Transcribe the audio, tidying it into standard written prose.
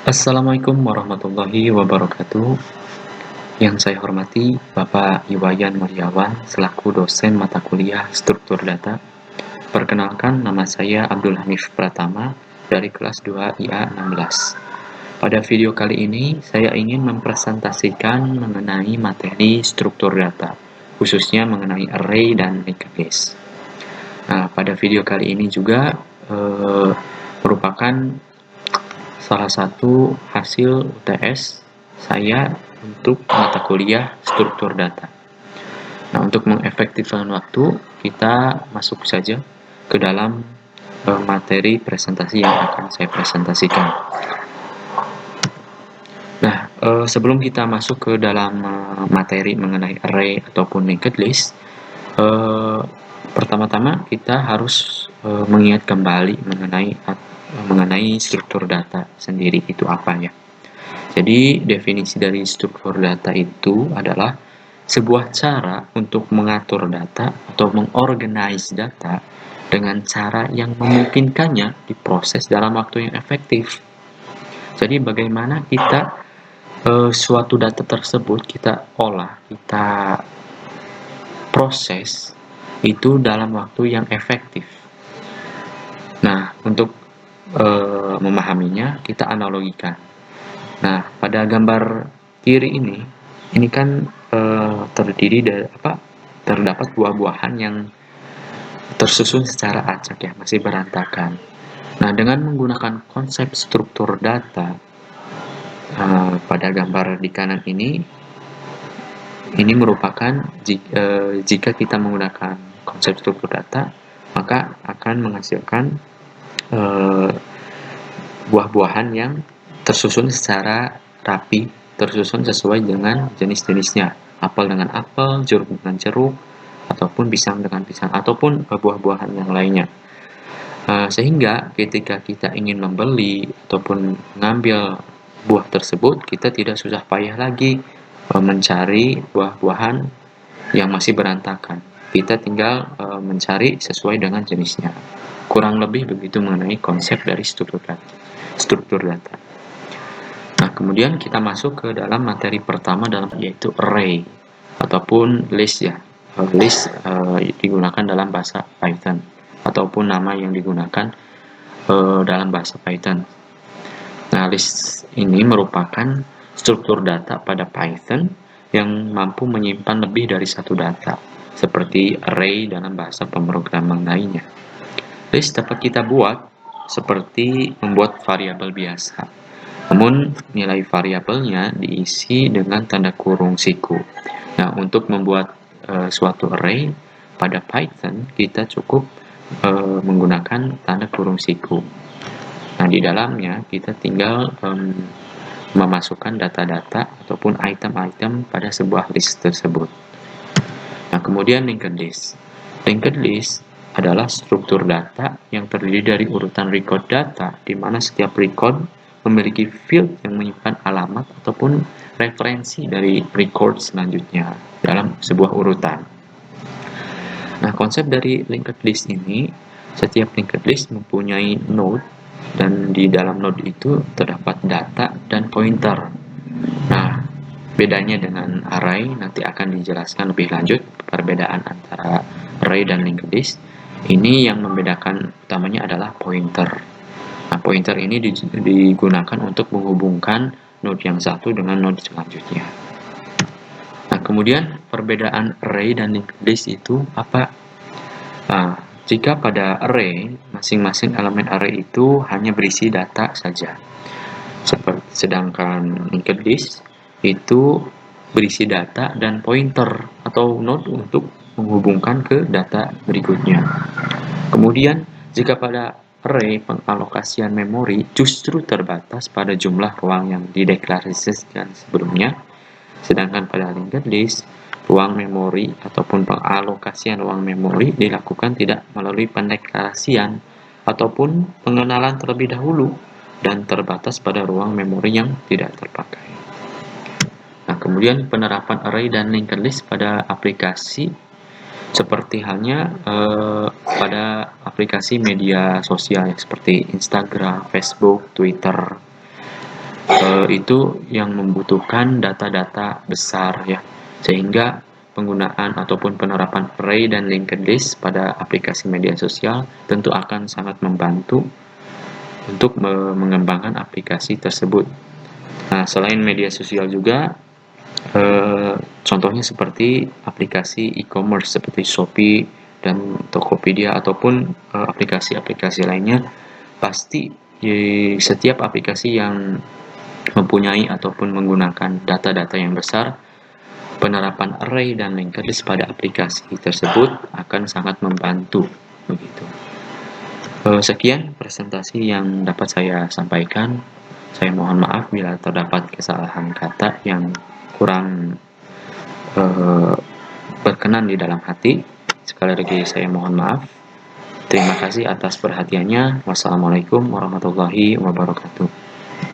Assalamualaikum warahmatullahi wabarakatuh. Yang saya hormati Bapak Iwayan Mulyawan selaku dosen mata kuliah Struktur Data. Perkenalkan, nama saya Abdul Hanif Pratama dari kelas 2 IA 16. Pada video kali ini saya ingin mempresentasikan mengenai materi struktur data, khususnya mengenai array dan linked list. Nah, pada video kali ini juga merupakan salah satu hasil UTS saya untuk mata kuliah struktur data. Nah, untuk mengefektifkan waktu, kita masuk saja ke dalam materi presentasi yang akan saya presentasikan. Nah, sebelum kita masuk ke dalam materi mengenai array ataupun linked list, pertama-tama kita harus mengingat kembali mengenai struktur data sendiri itu apa ya. Jadi definisi dari struktur data itu adalah sebuah cara untuk mengatur data atau mengorganize data dengan cara yang memungkinkannya diproses dalam waktu yang efektif. Jadi bagaimana kita suatu data tersebut kita olah, kita proses itu dalam waktu yang efektif. Nah, untuk memahaminya kita analogikan. Nah, pada gambar kiri ini kan terdiri dari terdapat buah-buahan yang tersusun secara acak ya, masih berantakan. Nah, dengan menggunakan konsep struktur data pada gambar di kanan ini merupakan jika kita menggunakan konsep struktur data, maka akan menghasilkan buah-buahan yang tersusun secara rapi, tersusun sesuai dengan jenis-jenisnya. Apel dengan apel, jeruk dengan jeruk, ataupun pisang dengan pisang, ataupun buah-buahan yang lainnya. Sehingga ketika kita ingin membeli ataupun mengambil buah tersebut, kita tidak susah payah lagi mencari buah-buahan yang masih berantakan. Kita tinggal mencari sesuai dengan jenisnya. Kurang lebih begitu mengenai konsep dari struktur data. Nah, kemudian kita masuk ke dalam materi pertama yaitu array ataupun list ya. List digunakan dalam bahasa Python ataupun nama yang digunakan dalam bahasa Python. Nah, list ini merupakan struktur data pada Python yang mampu menyimpan lebih dari satu data, seperti array dalam bahasa pemrograman lainnya. List dapat kita buat seperti membuat variabel biasa, namun nilai variabelnya diisi dengan tanda kurung siku. Nah, untuk membuat suatu array pada Python, kita cukup menggunakan tanda kurung siku. Nah, di dalamnya kita tinggal memasukkan data-data ataupun item-item pada sebuah list tersebut. Nah, kemudian linked list. Linked list adalah struktur data yang terdiri dari urutan record data, di mana setiap record memiliki field yang menyimpan alamat ataupun referensi dari record selanjutnya dalam sebuah urutan. Nah, konsep dari linked list ini, setiap linked list mempunyai node, dan di dalam node itu terdapat data dan pointer. Nah, bedanya dengan array nanti akan dijelaskan lebih lanjut perbedaan antara array dan linked list. Ini yang membedakan utamanya adalah pointer. Nah, pointer ini digunakan untuk menghubungkan node yang satu dengan node selanjutnya. Nah, kemudian perbedaan array dan linked list itu apa? Nah, jika pada array, masing-masing elemen array itu hanya berisi data saja. Sedangkan linked list itu berisi data dan pointer atau node untuk menghubungkan ke data berikutnya. Kemudian, jika pada array pengalokasian memori justru terbatas pada jumlah ruang yang dideklarasikan sebelumnya, sedangkan pada linked list, ruang memori ataupun pengalokasian ruang memori dilakukan tidak melalui pendeklarasian ataupun pengenalan terlebih dahulu dan terbatas pada ruang memori yang tidak terpakai. Nah, kemudian penerapan array dan linked list pada aplikasi seperti halnya pada aplikasi media sosial seperti Instagram, Facebook, Twitter. itu yang membutuhkan data-data besar ya, sehingga penggunaan ataupun penerapan array dan linked list pada aplikasi media sosial tentu akan sangat membantu untuk mengembangkan aplikasi tersebut. Nah, selain media sosial juga, contohnya seperti aplikasi e-commerce seperti Shopee dan Tokopedia ataupun aplikasi-aplikasi lainnya, pasti setiap aplikasi yang mempunyai ataupun menggunakan data-data yang besar, penerapan array dan linked list pada aplikasi tersebut akan sangat membantu begitu. Sekian presentasi yang dapat saya sampaikan. Saya mohon maaf bila terdapat kesalahan kata yang kurang berkenan di dalam hati. Sekali lagi saya mohon maaf. Terima kasih atas perhatiannya. Wassalamualaikum warahmatullahi wabarakatuh.